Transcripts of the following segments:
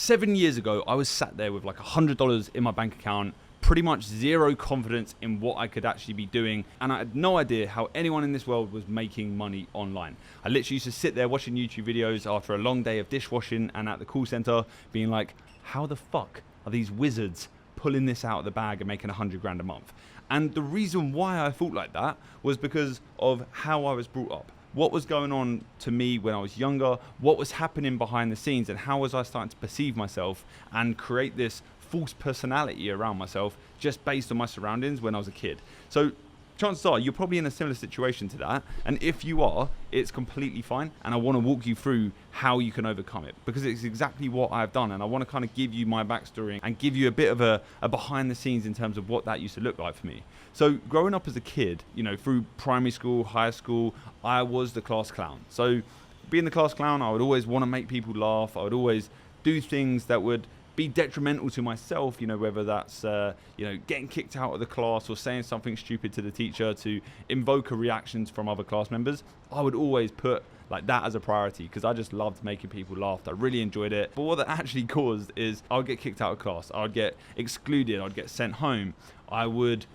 7 years ago, I was sat there with like $100 in my bank account, pretty much zero confidence in what I could actually be doing, and I had no idea how anyone in this world was making money online. I literally used to sit there watching YouTube videos after a long day of dishwashing and at the call center being like, how the fuck are these wizards pulling this out of the bag and making 100 grand a month? And the reason why I thought like that was because of how I was brought up. What was going on to me when I was younger, what was happening behind the scenes, and how was I starting to perceive myself and create this false personality around myself just based on my surroundings when I was a kid. So chances are you're probably in a similar situation to that, and if you are, it's completely fine, and I want to walk you through how you can overcome it, because it's exactly what I've done, and I want to kind of give you my backstory and give you a bit of a behind the scenes in terms of what that used to look like for me. So growing up as a kid, you know, through primary school, high school, I was the class clown. So being the class clown, I would always want to make people laugh. I would always do things that would be detrimental to myself, you know, whether that's, getting kicked out of the class or saying something stupid to the teacher to invoke a reaction from other class members. I would always put like that as a priority because I just loved making people laugh. I really enjoyed it. But what that actually caused is I would get kicked out of class. I would get excluded. I'd get sent home. I would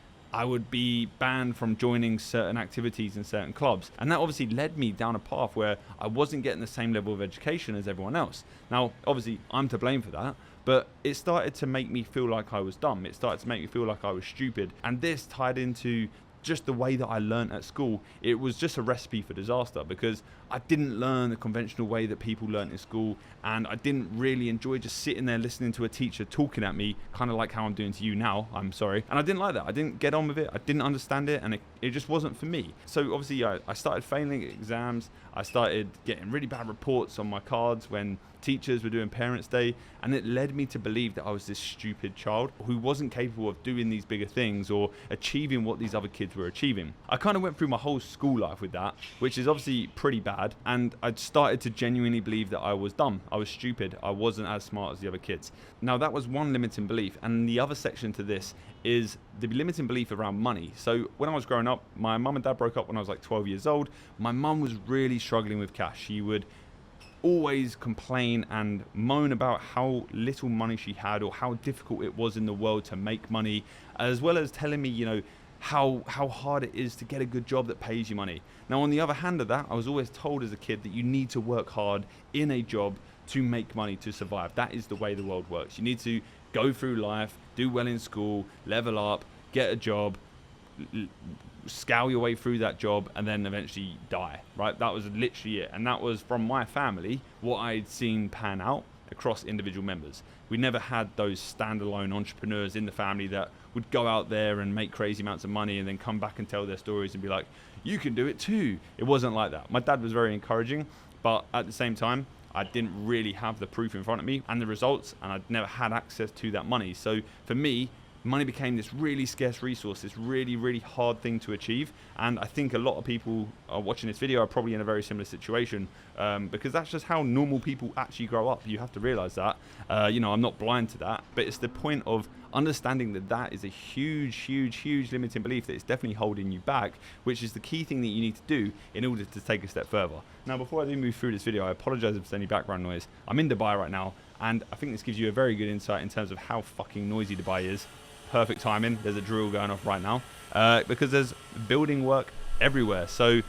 be banned from joining certain activities in certain clubs. And that obviously led me down a path where I wasn't getting the same level of education as everyone else. Now, obviously, I'm to blame for that, but it started to make me feel like I was dumb. It started to make me feel like I was stupid. And this tied into just the way that I learned at school. It was just a recipe for disaster because I didn't learn the conventional way that people learn in school, and I didn't really enjoy just sitting there listening to a teacher talking at me, kind of like how I'm doing to you now, I'm sorry. And I didn't like that. I didn't get on with it. I didn't understand it, and it just wasn't for me. So obviously I started failing at exams. I started getting really bad reports on my cards when teachers were doing Parents' Day, and it led me to believe that I was this stupid child who wasn't capable of doing these bigger things or achieving what these other kids were achieving. I kind of went through my whole school life with that, which is obviously pretty bad, and I'd started to genuinely believe that I was dumb, I was stupid, I wasn't as smart as the other kids. Now that was one limiting belief, and the other section to this is the limiting belief around money. So when I was growing up, my mum and dad broke up when I was like 12 years old. My mum was really struggling with cash. She would always complain and moan about how little money she had or how difficult it was in the world to make money, as well as telling me, you know, how hard it is to get a good job that pays you money. Now, on the other hand of that, I was always told as a kid that you need to work hard in a job to make money to survive. That is the way the world works. You need to go through life, do well in school, level up, get a job, scour your way through that job, and then eventually die, right? That was literally it. And that was from my family what I'd seen pan out across individual members. We never had those standalone entrepreneurs in the family that would go out there and make crazy amounts of money and then come back and tell their stories and be like, you can do it too. It wasn't like that. My dad was very encouraging, but at the same time, I didn't really have the proof in front of me and the results, and I'd never had access to that money. So for me, money became this really scarce resource, this really, really hard thing to achieve. And I think a lot of people are watching this video are probably in a very similar situation, because that's just how normal people actually grow up. You have to realize that. I'm not blind to that, but it's the point of understanding that that is a huge, huge, huge limiting belief that is definitely holding you back, which is the key thing that you need to do in order to take a step further. Now, before I do move through this video, I apologize if there's any background noise. I'm in Dubai right now, and I think this gives you a very good insight in terms of how fucking noisy Dubai is. Perfect timing. There's a drill going off right now because there's building work everywhere. So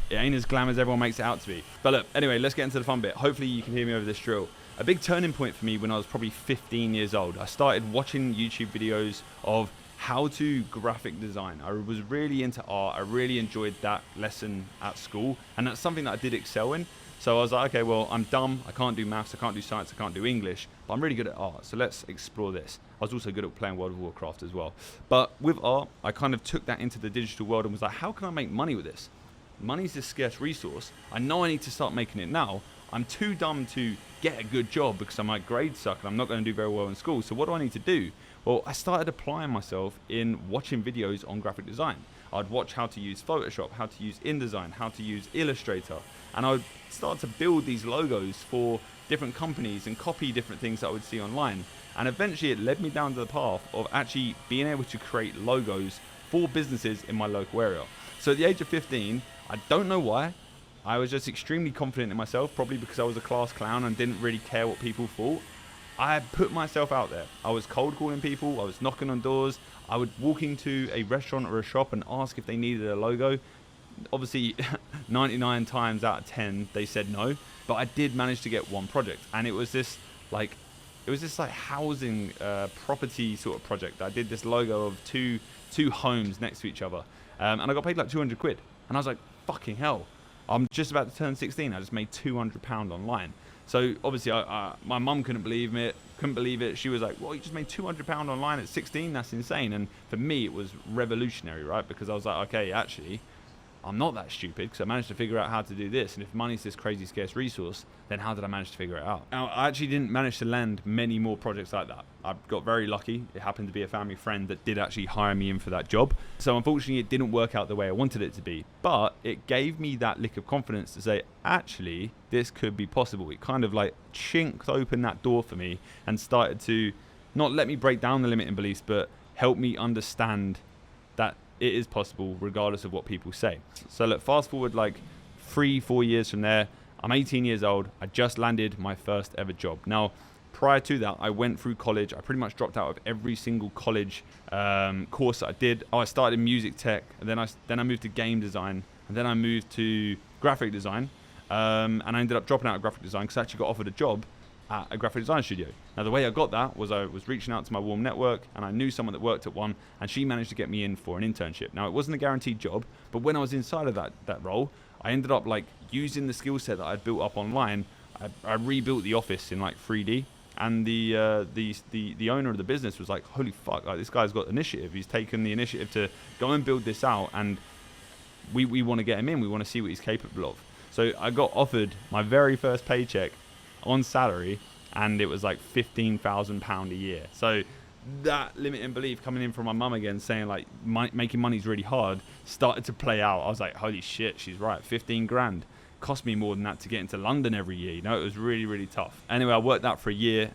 it ain't as glam as everyone makes it out to be. But look, anyway, let's get into the fun bit. Hopefully you can hear me over this drill. A big turning point for me when I was probably 15 years old. I started watching YouTube videos of how to graphic design. I was really into art. I really enjoyed that lesson at school, and that's something that I did excel in. So I was like, okay, well, I'm dumb. I can't do maths. I can't do science. I can't do English, but I'm really good at art. So let's explore this. I was also good at playing World of Warcraft as well. But with art, I kind of took that into the digital world and was like, how can I make money with this? Money's this scarce resource. I know I need to start making it now. I'm too dumb to get a good job because my grades suck and I'm not going to do very well in school. So what do I need to do? Well, I started applying myself in watching videos on graphic design. I'd watch how to use Photoshop, how to use InDesign, how to use Illustrator. And I would start to build these logos for different companies and copy different things that I would see online. And eventually it led me down to the path of actually being able to create logos for businesses in my local area. So at the age of 15, I don't know why, I was just extremely confident in myself, probably because I was a class clown and didn't really care what people thought. I put myself out there. I was cold calling people. I was knocking on doors. I would walk into a restaurant or a shop and ask if they needed a logo. Obviously, 99 times out of 10, they said no. But I did manage to get one project. And it was this like housing property sort of project. I did this logo of two homes next to each other. And I got paid like 200 quid. And I was like, fucking hell. I'm just about to turn 16. I just made £200 online. So obviously, my mum couldn't believe it. She was like, well, you just made £200 online at 16? That's insane. And for me, it was revolutionary, right? Because I was like, okay, actually, I'm not that stupid because I managed to figure out how to do this. And if money's this crazy scarce resource, then how did I manage to figure it out? Now, I actually didn't manage to land many more projects like that. I got very lucky. It happened to be a family friend that did actually hire me in for that job. So unfortunately, it didn't work out the way I wanted it to be. But it gave me that lick of confidence to say, actually, this could be possible. It kind of like chinked open that door for me and started to not let me break down the limiting beliefs, but help me understand that it is possible regardless of what people say. So look, fast forward like 3-4 years from there, I'm 18 years old. I just landed my first ever job. Now, prior to that, I went through college. I pretty much dropped out of every single college course that I did. I started in music tech, and then I moved to game design, and then I moved to graphic design, and I ended up dropping out of graphic design because I actually got offered a job at a graphic design studio. Now, the way I got that was I was reaching out to my warm network, and I knew someone that worked at one, and she managed to get me in for an internship. Now, it wasn't a guaranteed job, but when I was inside of that role, I ended up like using the skill set that I'd built up online. I rebuilt the office in like 3D, and the owner of the business was like, holy fuck, like this guy's got initiative. He's taken the initiative to go and build this out, and we want to get him in. We want to see what he's capable of. So I got offered my very first paycheck on salary, and it was like £15,000 a year. So that limiting belief coming in from my mum again, saying like making money is really hard, started to play out. I was like, holy shit, she's right. 15 grand cost me more than that to get into London every year. You know, it was really, really tough. Anyway, I worked that for a year,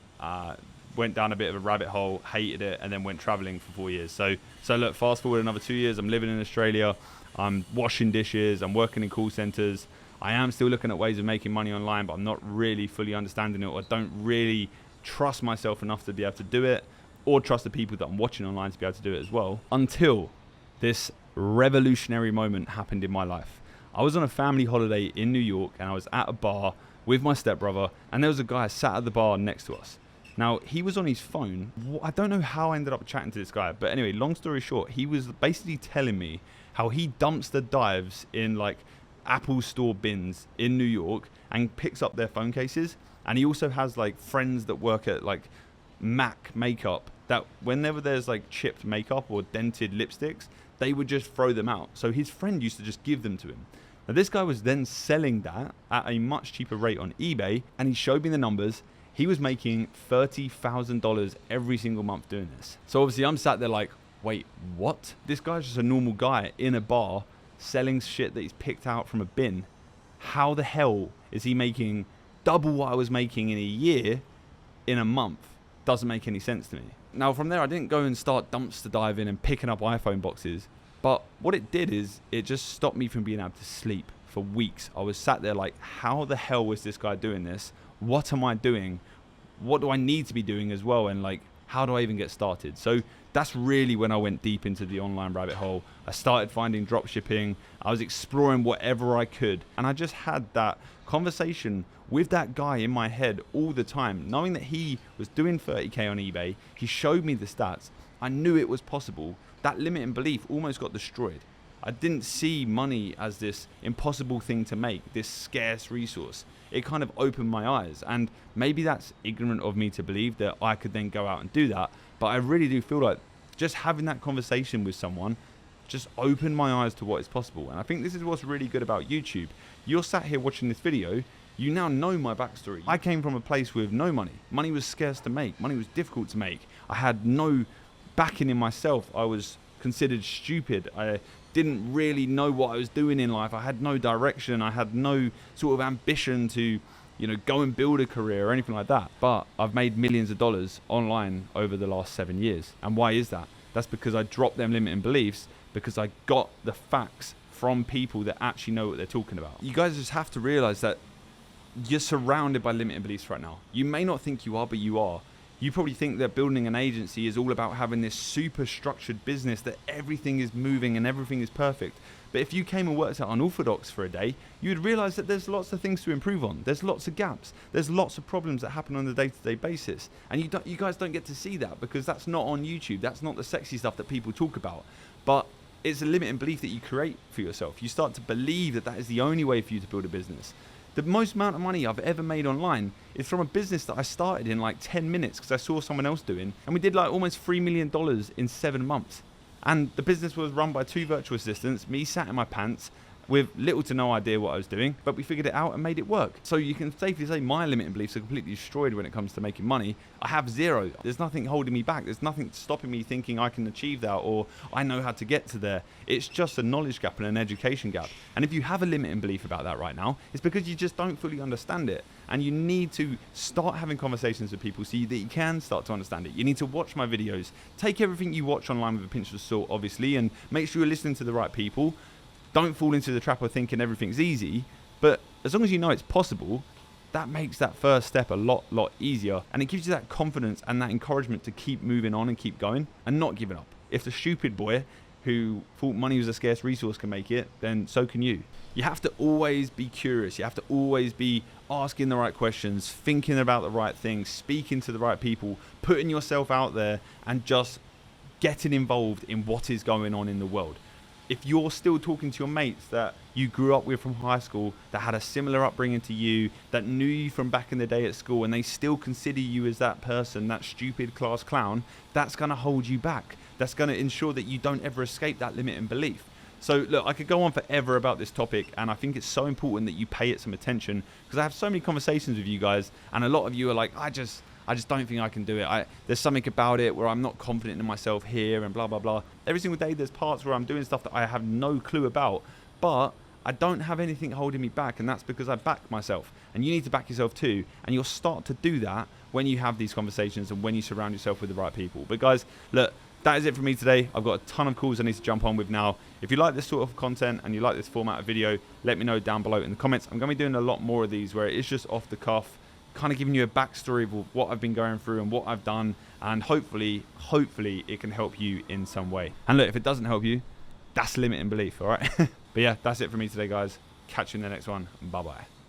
went down a bit of a rabbit hole, hated it, and then went traveling for 4 years. So look, fast forward another 2 years, I'm living in Australia. I'm washing dishes. I'm working in call centers. I am still looking at ways of making money online, but I'm not really fully understanding it, or I don't really trust myself enough to be able to do it, or trust the people that I'm watching online to be able to do it as well, until this revolutionary moment happened in my life. I was on a family holiday in New York, and I was at a bar with my stepbrother, and there was a guy sat at the bar next to us. Now, he was on his phone. I don't know how I ended up chatting to this guy, but anyway, long story short, he was basically telling me how he dumpster dives in like Apple store bins in New York and picks up their phone cases. And he also has like friends that work at like MAC makeup that whenever there's like chipped makeup or dented lipsticks, they would just throw them out. So his friend used to just give them to him. Now this guy was then selling that at a much cheaper rate on eBay, and he showed me the numbers. He was making $30,000 every single month doing this. So obviously I'm sat there like, wait, what? This guy's just a normal guy in a bar selling shit that he's picked out from a bin. How the hell is he making double what I was making in a year in a month? Doesn't make any sense to me. Now from there, I didn't go and start dumpster diving and picking up iPhone boxes, but what it did is it just stopped me from being able to sleep for weeks. I was sat there like, how the hell was this guy doing this? What am I doing? What do I need to be doing as well? And like, how do I even get started? So that's really when I went deep into the online rabbit hole. I started finding drop shipping. I was exploring whatever I could. And I just had that conversation with that guy in my head all the time, knowing that he was doing 30K on eBay. He showed me the stats. I knew it was possible. That limiting belief almost got destroyed. I didn't see money as this impossible thing to make, this scarce resource. It kind of opened my eyes, and maybe that's ignorant of me to believe that I could then go out and do that, but I really do feel like just having that conversation with someone just opened my eyes to what is possible. And I think this is what's really good about YouTube. You're sat here watching this video, you now know my backstory. I came from a place with no money. Money was scarce to make. Money was difficult to make. I had no backing in myself. I was considered stupid. I didn't really know what I was doing in life. I had no direction. I had no sort of ambition to, go and build a career or anything like that. But I've made millions of dollars online over the last 7 years. And why is that? That's because I dropped them limiting beliefs, because I got the facts from people that actually know what they're talking about. You guys just have to realize that you're surrounded by limiting beliefs right now. You may not think you are, but you are. You probably think that building an agency is all about having this super structured business, that everything is moving and everything is perfect. But if you came and worked at Unorthodox for a day, you'd realize that there's lots of things to improve on. There's lots of gaps. There's lots of problems that happen on a day-to-day basis. And you guys don't get to see that because that's not on YouTube. That's not the sexy stuff that people talk about. But it's a limiting belief that you create for yourself. You start to believe that that is the only way for you to build a business. The most amount of money I've ever made online is from a business that I started in like 10 minutes because I saw someone else doing. And we did like almost $3 million in 7 months. And the business was run by 2 virtual assistants, me sat in my pants with little to no idea what I was doing, but we figured it out and made it work. So you can safely say my limiting beliefs are completely destroyed when it comes to making money. I have 0. There's nothing holding me back. There's nothing stopping me thinking I can achieve that or I know how to get to there. It's just a knowledge gap and an education gap. And if you have a limiting belief about that right now, it's because you just don't fully understand it. And you need to start having conversations with people so that you can start to understand it. You need to watch my videos. Take everything you watch online with a pinch of salt, obviously, and make sure you're listening to the right people. Don't fall into the trap of thinking everything's easy, but as long as you know it's possible, that makes that first step a lot easier, and it gives you that confidence and that encouragement to keep moving on and keep going and not giving up. If the stupid boy who thought money was a scarce resource can make it, then so can you. You have to always be curious. You have to always be asking the right questions, thinking about the right things, speaking to the right people, putting yourself out there and just getting involved in what is going on in the world. If you're still talking to your mates that you grew up with from high school, that had a similar upbringing to you, that knew you from back in the day at school, and they still consider you as that person, that stupid class clown, that's going to hold you back. That's going to ensure that you don't ever escape that limiting belief. So look, I could go on forever about this topic, and I think it's so important that you pay it some attention, because I have so many conversations with you guys, and a lot of you are like, I just don't think I can do it. There's something about it where I'm not confident in myself here and blah, blah, blah. Every single day there's parts where I'm doing stuff that I have no clue about, but I don't have anything holding me back, and that's because I back myself. And you need to back yourself too, and you'll start to do that when you have these conversations and when you surround yourself with the right people. But guys, look, that is it for me today. I've got a ton of calls I need to jump on with now. If you like this sort of content and you like this format of video, let me know down below in the comments. I'm going to be doing a lot more of these where it is just off the cuff, kind of giving you a backstory of what I've been going through and what I've done, and hopefully it can help you in some way. And look, if it doesn't help you, that's limiting belief, all right? But yeah, that's it for me today, guys. Catch you in the next one. Bye-bye.